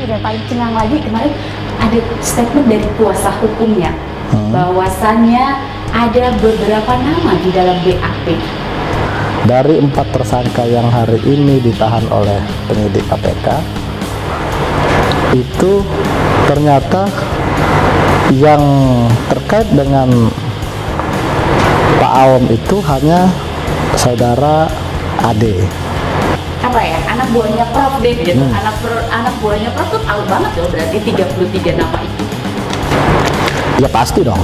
dan paling cengang lagi kemarin ada statement dari kuasa hukumnya bahwasannya ada beberapa nama di dalam BAP. Dari 4 tersangka yang hari ini ditahan oleh penyidik KPK, itu ternyata yang terkait dengan Pak Aom itu hanya saudara Ade. Apa ya, anak buahnya Prof deh gitu. Anak buahnya Prof tuh tahu banget loh berarti 33 nama itu. Ya pasti dong,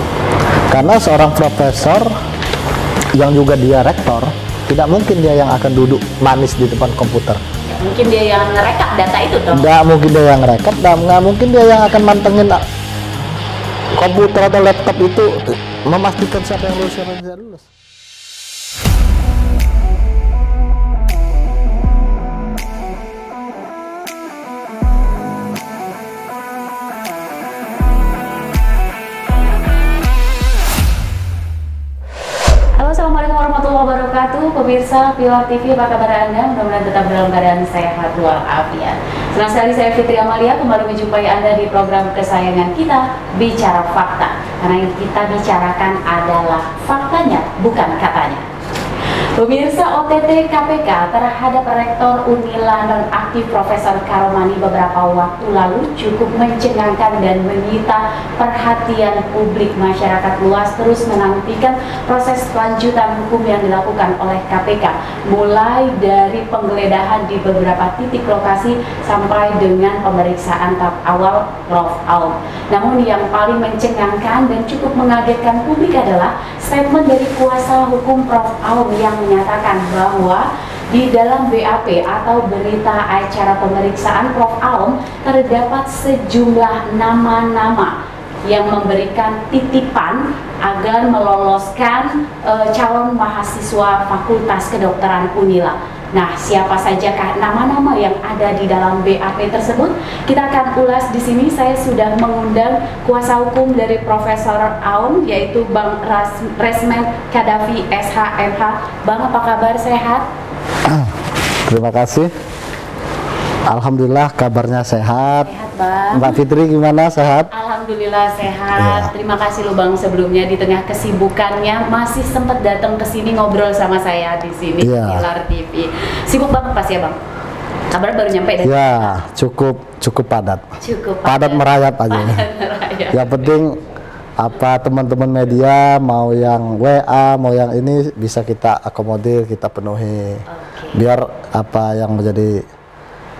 karena seorang profesor yang juga dia rektor, tidak mungkin dia yang akan duduk manis di depan komputer. Ya, mungkin dia yang ngerekap data itu dong. Nggak mungkin dia yang ngerekap, nggak mungkin dia yang akan mantengin komputer atau laptop itu memastikan siapa yang lulus, siapa yang tidak lulus. Assalamualaikum warahmatullahi wabarakatuh. Pemirsa Pilar TV, apa kabar Anda? Mudah-mudahan tetap dalam keadaan sehat walafiat. Senang sekali saya Fitri Amalia kembali menjumpai Anda di program kesayangan kita, Bicara Fakta. Karena yang kita bicarakan adalah faktanya, bukan katanya. Pemirsa, OTT KPK terhadap Rektor Unila nonaktif Profesor Karomani beberapa waktu lalu cukup mencengangkan dan menyita perhatian publik. Masyarakat luas terus menantikan proses lanjutan hukum yang dilakukan oleh KPK, mulai dari penggeledahan di beberapa titik lokasi sampai dengan pemeriksaan tahap awal Prof. Aom. Namun yang paling mencengangkan dan cukup mengagetkan publik adalah statement dari kuasa hukum Prof. Aom yang menyatakan bahwa di dalam BAP atau berita acara pemeriksaan Prof. Aom terdapat sejumlah nama-nama yang memberikan titipan agar meloloskan calon mahasiswa Fakultas Kedokteran Unila. Nah, siapa sajakah nama-nama yang ada di dalam BAP tersebut? Kita akan ulas di sini. Saya sudah mengundang kuasa hukum dari Profesor Aom, yaitu Bang Resmen Kadafi SHMH. Bang, apa kabar? Sehat? Terima kasih. Alhamdulillah kabarnya sehat. Sehat, Bang. Mbak Fitri gimana? Sehat? Alhamdulillah sehat. Ya. Terima kasih loh Bang, sebelumnya di tengah kesibukannya masih sempat datang ke sini ngobrol sama saya di sini, Ya. Pilar TV. Sibuk banget pas ya Bang? Kabar baru nyampe dari Ya, cukup padat. Cukup Padat merayap aja. Padat merayap. Yang penting apa teman-teman media mau yang WA mau yang ini bisa kita akomodir, kita penuhi. Oke. Biar apa yang menjadi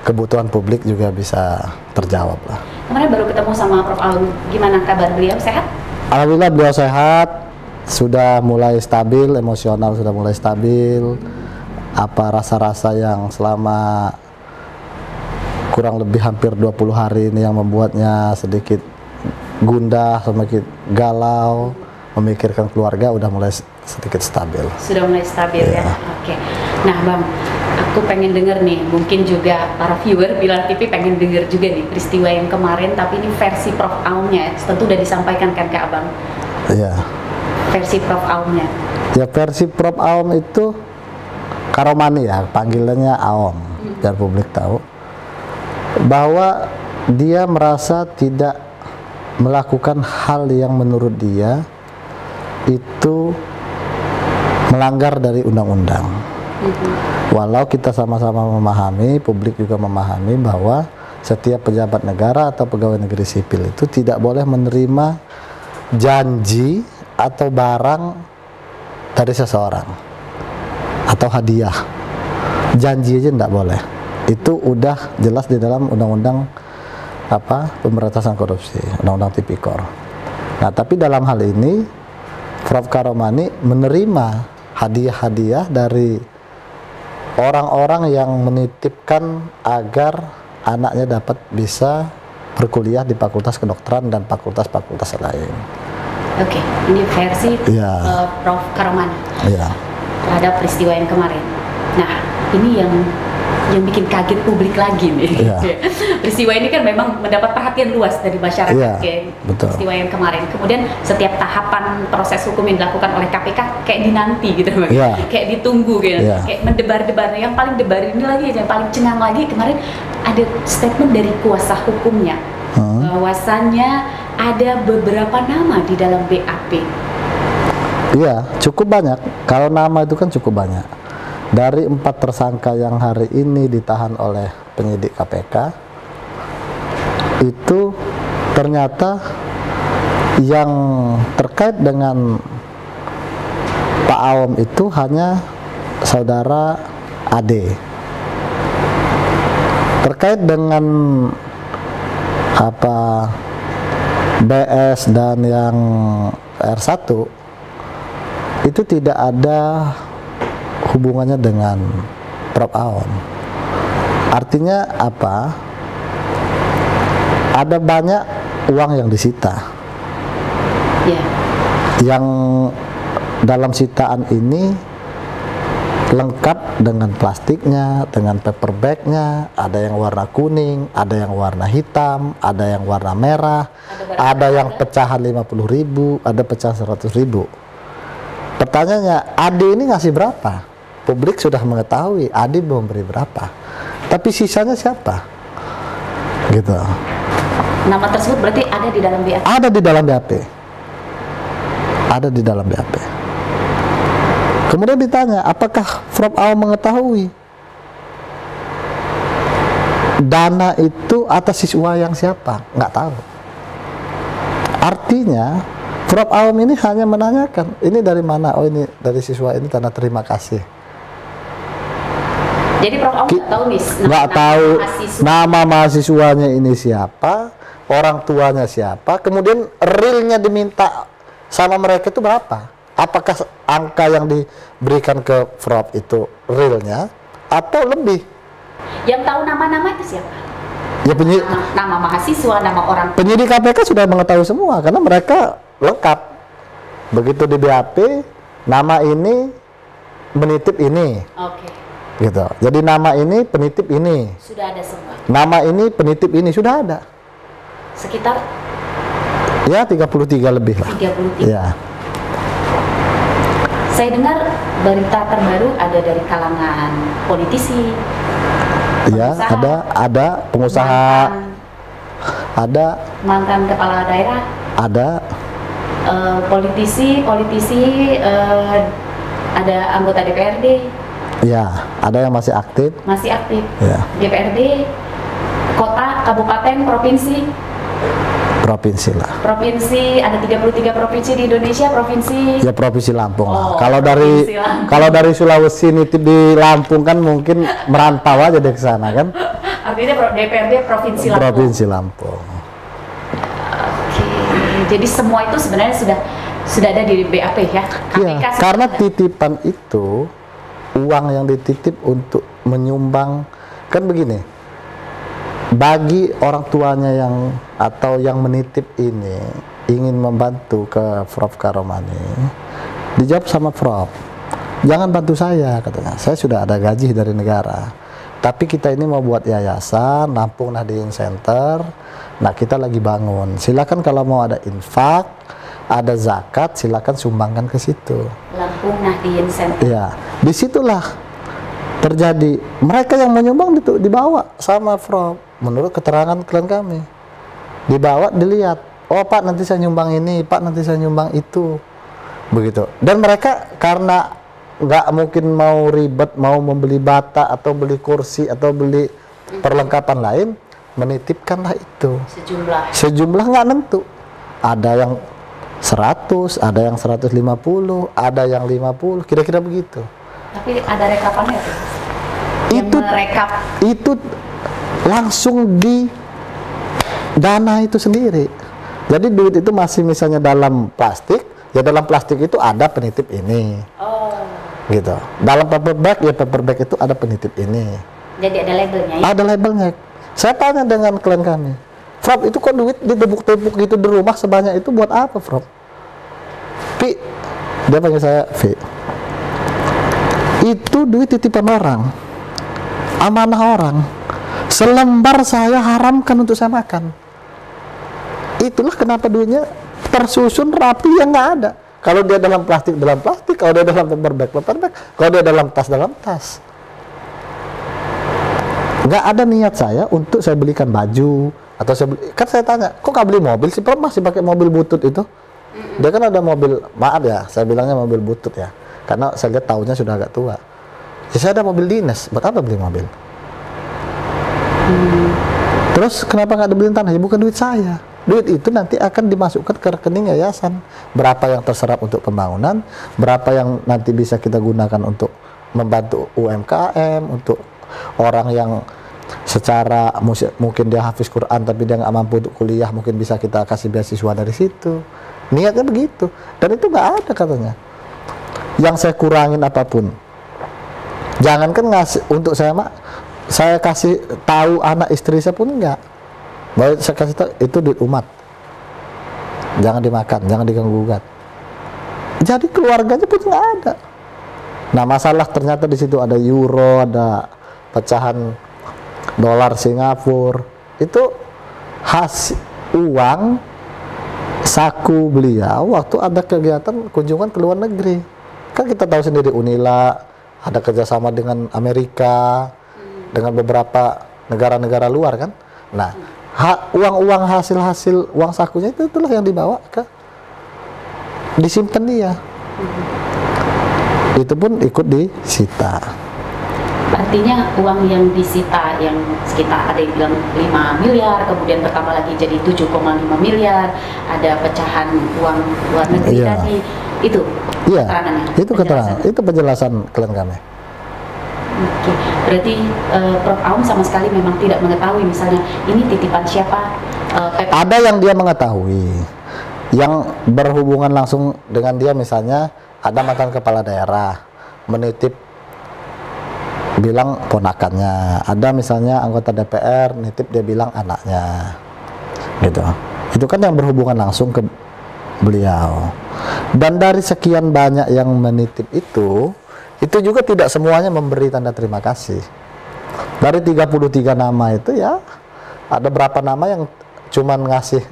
kebutuhan publik juga bisa terjawab lah. Kemarin baru ketemu sama Prof. Aom. Gimana kabar beliau? Sehat? Alhamdulillah beliau sehat, sudah mulai stabil, emosional sudah mulai stabil. Apa rasa-rasa yang selama kurang lebih hampir 20 hari ini yang membuatnya sedikit gundah, sedikit galau, memikirkan keluarga udah mulai sedikit stabil. Sudah mulai stabil ya? Ya. Oke. Nah Bang, aku pengen denger nih, mungkin juga para viewer Pilar TV pengen denger juga nih peristiwa yang kemarin, tapi ini versi Prof. Aomnya, tentu udah disampaikan kan ke Abang? Iya. Versi Prof. Aomnya. Ya versi Prof. Aom itu Karomani ya, panggilannya Aom, biar publik tahu bahwa dia merasa tidak melakukan hal yang menurut dia itu melanggar dari undang-undang. Walau kita sama-sama memahami, publik juga memahami bahwa setiap pejabat negara atau pegawai negeri sipil itu tidak boleh menerima janji atau barang dari seseorang atau hadiah. Janji aja tidak boleh. Itu udah jelas di dalam undang-undang pemberantasan korupsi, undang-undang tipikor. Nah, tapi dalam hal ini Prof. Karomani menerima hadiah-hadiah dari orang-orang yang menitipkan agar anaknya dapat bisa berkuliah di Fakultas Kedokteran dan fakultas-fakultas lain. Oke, ini versi Ya. Prof. Karomani Iya. terhadap peristiwa yang kemarin. Nah, ini yang bikin kaget publik lagi nih. Iya. Peristiwa ini kan memang mendapat perhatian luas dari masyarakat. Iya, Kayak betul. peristiwa yang kemarin. Kemudian setiap tahapan proses hukum yang dilakukan oleh KPK kayak dinanti gitu, Bang. Iya. Kayak ditunggu gitu. Iya. Kayak mendebar-debar. Yang paling debar ini lagi, yang paling cengang lagi kemarin ada statement dari kuasa hukumnya bahwasannya ada beberapa nama di dalam BAP. Iya, cukup banyak. Kalau nama itu kan cukup banyak. Dari 4 tersangka yang hari ini ditahan oleh penyidik KPK, itu ternyata yang terkait dengan Pak Aom itu hanya saudara Ade. Terkait dengan apa BS dan yang R1 itu tidak ada hubungannya dengan Prof Aom. Artinya apa? Ada banyak uang yang disita. Yeah. Yang dalam sitaan ini lengkap dengan plastiknya, dengan paper bagnya, ada yang warna kuning, ada yang warna hitam, ada yang warna merah, ada yang pecahan 50.000, ada pecahan 100.000. Pertanyaannya, Ade ini ngasih berapa? Publik sudah mengetahui, Ade belum beri berapa. Tapi sisanya siapa? Gitu. Nama tersebut berarti ada di dalam BAP? Ada di dalam BAP. Ada di dalam BAP. Kemudian ditanya, apakah Prof Aom mengetahui dana itu atas siswa yang siapa? Nggak tahu. Artinya, Prof Aom ini hanya menanyakan, ini dari mana? Oh, ini dari siswa ini, tanda terima kasih. Jadi Prof Aom nggak tahu nih nggak tahu nama mahasiswanya ini siapa, orang tuanya siapa, kemudian realnya diminta sama mereka itu berapa? Apakah angka yang diberikan ke Prof itu realnya atau lebih? Yang tahu nama-nama itu siapa? Ya nama mahasiswa, nama orang. Penyidik KPK sudah mengetahui semua karena mereka lengkap. Begitu di BAP, nama ini menitip ini. Oke. Gitu. Jadi nama ini penitip ini. Sudah ada semua. Nama ini penitip ini sudah ada. Sekitar? Ya 33 lebih lah. 33. Ya. Saya dengar berita terbaru ada dari kalangan politisi. Ya, ada pengusaha, ada mantan kepala daerah, ada politisi, ada anggota DPRD. Ya, ada yang masih aktif. Masih aktif. Ya. DPRD, kota, kabupaten, provinsi. Provinsi lah. Provinsi, ada 33 provinsi di Indonesia, provinsi. Ya Provinsi Lampung lah. Oh, Kalau dari Sulawesi nitip di Lampung kan mungkin merantau aja deh ke sana kan. Artinya DPRD Provinsi Lampung. Provinsi Lampung. Oke. Jadi semua itu sebenarnya sudah ada di BAP ya. Iya, karena titipan itu uang yang dititip untuk menyumbang kan begini. Bagi orang tuanya yang atau yang menitip ini ingin membantu ke Prof Karomani, dijawab sama Prof, jangan bantu saya katanya, saya sudah ada gaji dari negara, tapi kita ini mau buat yayasan Lampung Nahdien Center. Nah kita lagi bangun, silakan kalau mau ada infak, ada zakat, silakan sumbangkan ke situ. Lampung Nahdien Center. Ya, disitulah terjadi mereka yang menyumbang itu dibawa sama Prof. Menurut keterangan klien kami, dibawa dilihat, oh Pak nanti saya nyumbang ini, Pak nanti saya nyumbang itu, begitu. Dan mereka karena nggak mungkin mau ribet, mau membeli bata atau beli kursi atau beli perlengkapan lain, menitipkanlah itu. Sejumlah nggak nentu. Ada yang 100, ada yang 150, ada yang 50, kira-kira begitu. Tapi ada rekapannya tuh? Itu langsung di dana itu sendiri. Jadi duit itu masih misalnya dalam plastik, ya dalam plastik itu ada penitip ini. Oh. Gitu. Dalam paper bag, ya paper bag itu ada penitip ini. Jadi ada labelnya ya? Ada labelnya. Saya tanya dengan klien kami, Prof itu kok duit ditepuk-tepuk gitu di rumah sebanyak itu buat apa Prof? Pi, dia panggil saya V. Itu duit titipan orang, amanah orang. Selembar saya haramkan untuk saya makan. Itulah kenapa duitnya tersusun rapi yang nggak ada. Kalau dia dalam plastik, kalau dia dalam paper bag, kalau dia dalam tas. Nggak ada niat saya untuk saya belikan baju atau kan saya tanya, kok nggak beli mobil sih, Prof masih pakai mobil butut itu? Dia kan ada mobil, maaf ya, saya bilangnya mobil butut ya, karena saya lihat tahunnya sudah agak tua. Ya, saya ada mobil dinas, buat apa beli mobil? Terus kenapa nggak dibeliin tanah? Ya bukan duit saya. Duit itu nanti akan dimasukkan ke rekening yayasan. Berapa yang terserap untuk pembangunan, berapa yang nanti bisa kita gunakan untuk membantu UMKM, untuk orang yang secara mungkin dia hafiz Quran tapi dia nggak mampu untuk kuliah, mungkin bisa kita kasih beasiswa dari situ. Niatnya begitu. Dan itu nggak ada katanya yang saya kurangin apapun. Jangankan ngasih untuk saya, mak, saya kasih tahu anak istri saya pun enggak. Baik, saya kasih tahu itu duit umat. Jangan dimakan, jangan diganggu gugat. Jadi keluarganya pun nggak ada. Nah, masalah ternyata di situ ada euro, ada pecahan dolar Singapura. Itu hasil uang saku beliau waktu ada kegiatan kunjungan ke luar negeri. Kan kita tahu sendiri Unila ada kerjasama dengan Amerika, dengan beberapa negara-negara luar kan. Nah, uang-uang hasil uang sakunya itulah yang dibawa disimpan dia. Itu pun ikut disita. Artinya uang yang disita yang sekitar ada yang bilang 5 miliar, kemudian bertambah lagi jadi 7,5 miliar, ada pecahan uang luar negeri tadi, itu keterangannya? Itu keterangan, itu penjelasan klien kami. Oke, berarti Prof Aum sama sekali memang tidak mengetahui misalnya ini titipan siapa? Ada yang dia mengetahui, yang berhubungan langsung dengan dia, misalnya ada mantan kepala daerah menitip bilang ponakannya, ada misalnya anggota DPR nitip dia bilang anaknya, gitu. Itu kan yang berhubungan langsung ke beliau. Dan dari sekian banyak yang menitip itu juga tidak semuanya memberi tanda terima kasih. Dari 33 nama itu ya ada berapa nama yang cuman ngasih,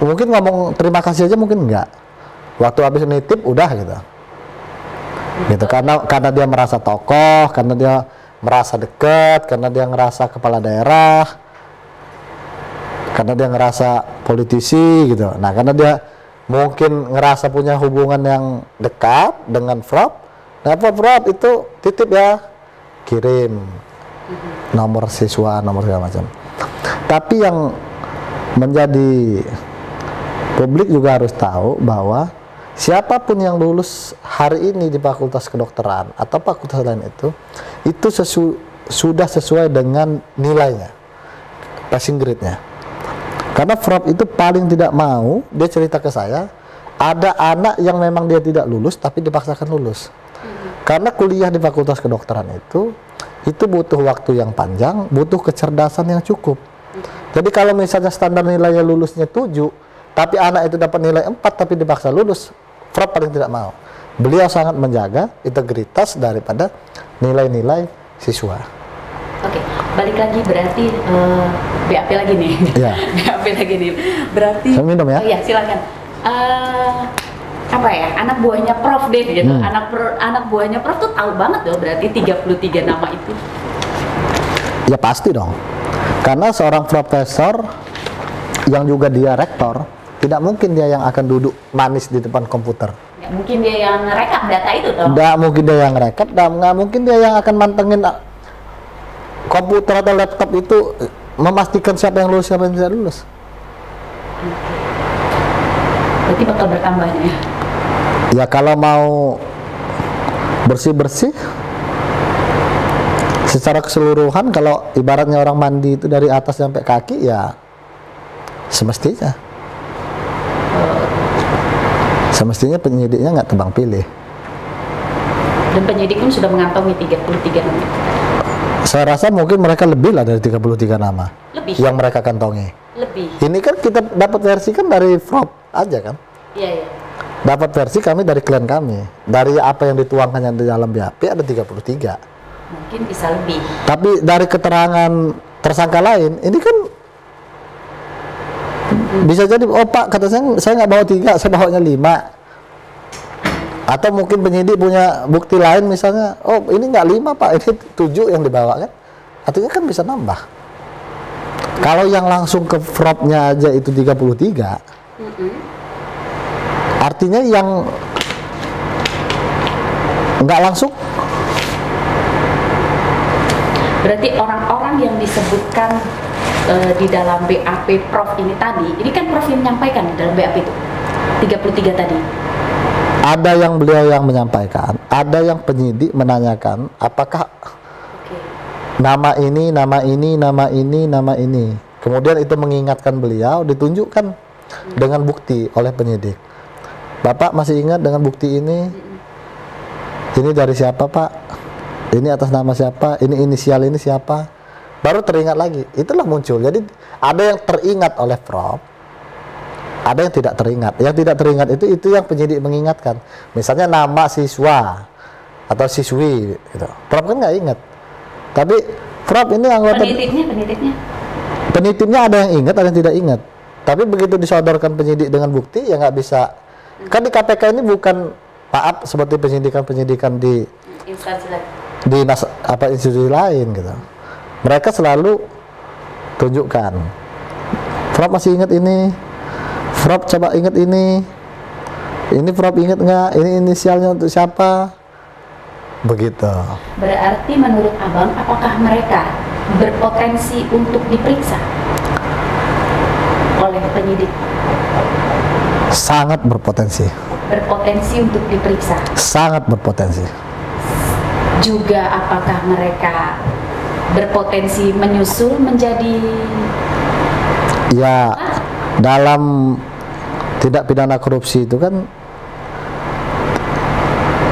mungkin ngomong terima kasih aja mungkin enggak. Waktu habis nitip udah gitu, karena dia merasa tokoh, karena dia merasa dekat, karena dia ngerasa kepala daerah, karena dia ngerasa politisi gitu. Nah, karena dia mungkin ngerasa punya hubungan yang dekat dengan Prof. Nah, Prof itu titip ya, kirim nomor siswa, nomor segala macam. Tapi yang menjadi publik juga harus tahu bahwa siapapun yang lulus hari ini di Fakultas Kedokteran atau fakultas lain itu sudah sesuai dengan nilainya, passing grade-nya. Karena Prof itu paling tidak mau, dia cerita ke saya, ada anak yang memang dia tidak lulus tapi dipaksakan lulus. Karena kuliah di Fakultas Kedokteran itu butuh waktu yang panjang, butuh kecerdasan yang cukup. Jadi kalau misalnya standar nilainya lulusnya 7, tapi anak itu dapat nilai 4 tapi dipaksa lulus, Prof paling tidak mau. Beliau sangat menjaga integritas daripada nilai-nilai siswa. Oke, balik lagi berarti BAP lagi nih. Ya. BAP lagi nih. Berarti. Saya minum ya? Oh iya, silakan. Apa ya? Anak buahnya Prof deh gitu. Anak buahnya Prof tuh tahu banget dong berarti 33 nama itu. Ya pasti dong. Karena seorang profesor yang juga dia rektor, tidak mungkin dia yang akan duduk manis di depan komputer. Nggak mungkin dia yang ngerekap data itu toh. Nggak mungkin dia yang ngerekap, dan nggak mungkin dia yang akan mantengin komputer atau laptop itu memastikan siapa yang lulus, siapa yang tidak lulus. Berarti bakal bertambahnya ya? Ya kalau mau bersih-bersih secara keseluruhan, kalau ibaratnya orang mandi itu dari atas sampai kaki, ya semestinya penyidiknya nggak tebang pilih. Dan penyidik pun sudah mengantongi 33 nama. Saya rasa mungkin mereka lebih lah dari 33 nama. Lebih. Yang mereka kantongi. Lebih. Ini kan kita dapat versi kan dari Prof aja kan? Iya, iya. Dapat versi kami dari klien kami. Dari apa yang dituangkannya di dalam BAP ada 33. Mungkin bisa lebih. Tapi dari keterangan tersangka lain, ini kan bisa jadi, oh Pak, kata saya nggak bawa 3, saya bawanya 5. Atau mungkin penyidik punya bukti lain misalnya, oh ini nggak 5 Pak, ini 7 yang dibawa kan. artinya kan bisa nambah. Kalau yang langsung ke FROP-nya aja itu 33, artinya yang nggak langsung. Berarti orang-orang yang disebutkan di dalam BAP Prof ini tadi, ini kan Prof yang menyampaikan di dalam BAP itu 33 tadi. Ada yang beliau yang menyampaikan, ada yang penyidik menanyakan apakah nama ini, nama ini, nama ini, nama ini. Kemudian itu mengingatkan beliau, ditunjukkan dengan bukti oleh penyidik. Bapak masih ingat dengan bukti ini? Ini dari siapa, Pak? Ini atas nama siapa? Ini inisial ini siapa? Baru teringat lagi. Itulah muncul. Jadi ada yang teringat oleh Prof, ada yang tidak teringat. Yang tidak teringat itu yang penyidik mengingatkan. Misalnya nama siswa atau siswi, gitu. Prof kan nggak ingat. Tapi Prof ini anggota penitipnya ada yang ingat, ada yang tidak ingat. Tapi begitu disodorkan penyidik dengan bukti, ya nggak bisa. Kan di KPK ini bukan, maaf, seperti penyidikan di institusi lain gitu. Mereka selalu tunjukkan. Prof masih ingat ini. Prof coba ingat ini. Ini Prof ingat nggak? Ini inisialnya untuk siapa? Begitu. Berarti menurut Abang, apakah mereka berpotensi untuk diperiksa oleh penyidik? Sangat berpotensi. Berpotensi untuk diperiksa. Sangat berpotensi. Juga apakah mereka berpotensi menyusul menjadi, ya, dalam tindak pidana korupsi itu kan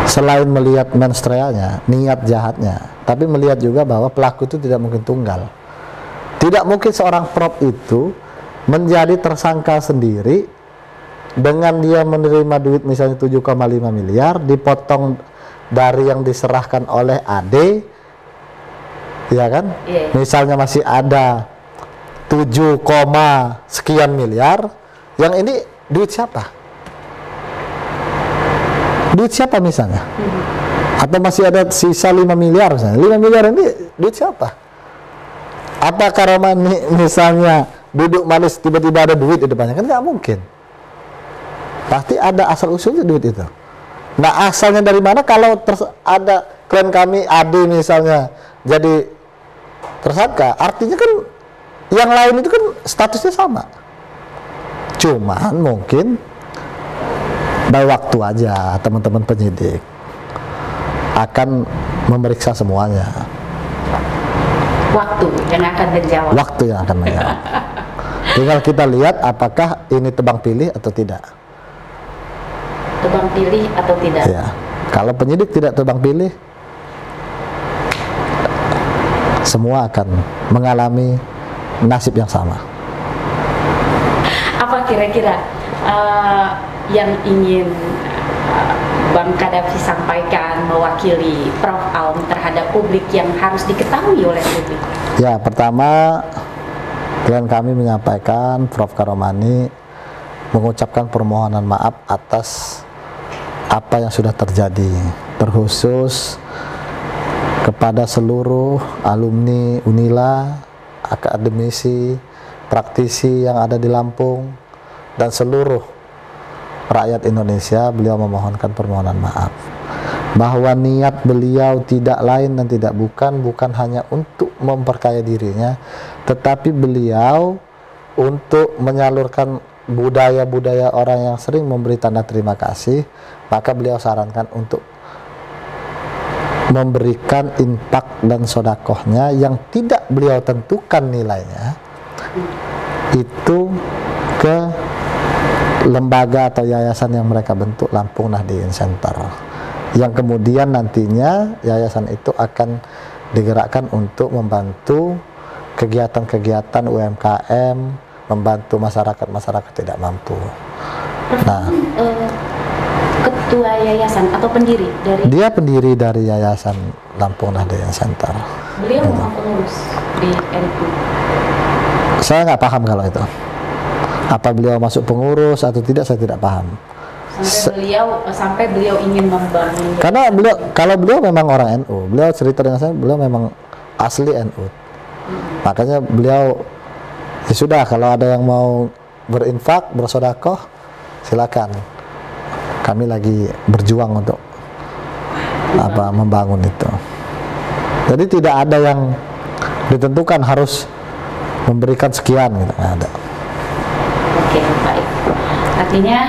selain melihat mens reanya, niat jahatnya, tapi melihat juga bahwa pelaku itu tidak mungkin tunggal. Tidak mungkin seorang Prof itu menjadi tersangka sendiri dengan dia menerima duit misalnya 7,5 miliar, dipotong dari yang diserahkan oleh AD, ya kan? Misalnya masih ada 7, sekian miliar, yang ini duit siapa? Duit siapa misalnya? Atau masih ada sisa 5 miliar misalnya. 5 miliar ini duit siapa? Apa Karomani misalnya duduk manis tiba-tiba ada duit di depannya? Kan nggak mungkin. Pasti ada asal usulnya duit itu. Nah, asalnya dari mana? Kalau ada klien kami AD misalnya jadi tersangka, artinya kan yang lain itu kan statusnya sama. Cuman mungkin by waktu aja teman-teman penyidik akan memeriksa semuanya. Waktu yang akan menjawab. Waktu yang akan menjawab. Tinggal kita lihat apakah ini tebang pilih atau tidak. Tebang pilih atau tidak? Ya. Kalau penyidik tidak tebang pilih, semua akan mengalami nasib yang sama. Apa kira-kira yang ingin Bang Kadafi sampaikan mewakili Prof Aum terhadap publik yang harus diketahui oleh publik? Ya, pertama klien kami menyampaikan Prof Karomani mengucapkan permohonan maaf atas apa yang sudah terjadi, terkhusus kepada seluruh alumni Unila, akademisi, praktisi yang ada di Lampung, dan seluruh rakyat Indonesia. Beliau memohonkan permohonan maaf bahwa niat beliau tidak lain dan tidak bukan hanya untuk memperkaya dirinya, tetapi beliau untuk menyalurkan budaya-budaya orang yang sering memberi tanda terima kasih. Maka beliau sarankan untuk memberikan infak dan sodakohnya yang tidak beliau tentukan nilainya itu ke lembaga atau yayasan yang mereka bentuk, Lampung Nahdien Center, yang kemudian nantinya yayasan itu akan digerakkan untuk membantu kegiatan-kegiatan UMKM, membantu masyarakat tidak mampu. Nah, ketua yayasan atau pendiri dari? Dia pendiri dari yayasan Lampung Nahdien Center. Beliau memang pengurus di NU. Saya nggak paham kalau itu. Apa beliau masuk pengurus atau tidak, saya tidak paham. Sampai beliau ingin membangun. Karena kalau beliau memang orang NU, beliau cerita dengan saya, beliau memang asli NU. Makanya beliau ya sudah, kalau ada yang mau berinfak, bersedekah, silakan. Kami lagi berjuang untuk membangun itu. Jadi tidak ada yang ditentukan harus memberikan sekian gitu, nggak ada. Oke, baik. Artinya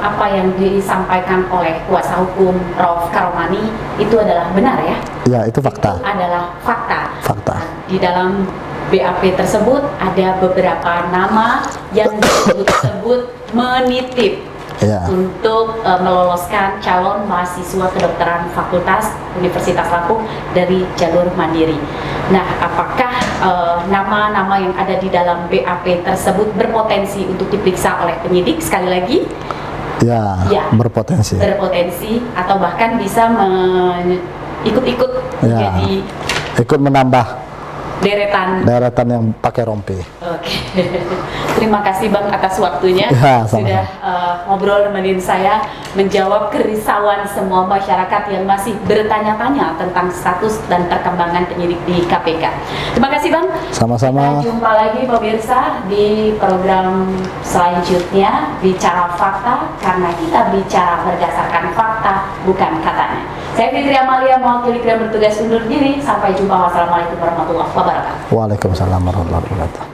apa yang disampaikan oleh kuasa hukum Prof. Karomani itu adalah benar ya? Ya, itu fakta. Itu adalah fakta. Fakta. Di dalam BAP tersebut ada beberapa nama yang disebut menitip untuk meloloskan calon mahasiswa kedokteran Fakultas Universitas Lampung dari jalur mandiri. Nah, apakah nama-nama yang ada di dalam BAP tersebut berpotensi untuk diperiksa oleh penyidik sekali lagi? Ya, berpotensi. Berpotensi atau bahkan bisa ikut-ikut jadi ikut menambah deretan yang pakai rompi. Oke. Terima kasih Bang atas waktunya, sudah ngobrol nemenin saya menjawab kerisauan semua masyarakat yang masih bertanya-tanya tentang status dan perkembangan penyidik di KPK. Terima kasih Bang. Sama-sama. Kita jumpa lagi pemirsa di program selanjutnya, Bicara Fakta, karena kita bicara berdasarkan fakta, bukan katanya. Saya Fitri Amalia, mewakili kalian bertugas undur diri. Sampai jumpa. Wassalamualaikum warahmatullahi wabarakatuh. Waalaikumsalam warahmatullahi wabarakatuh.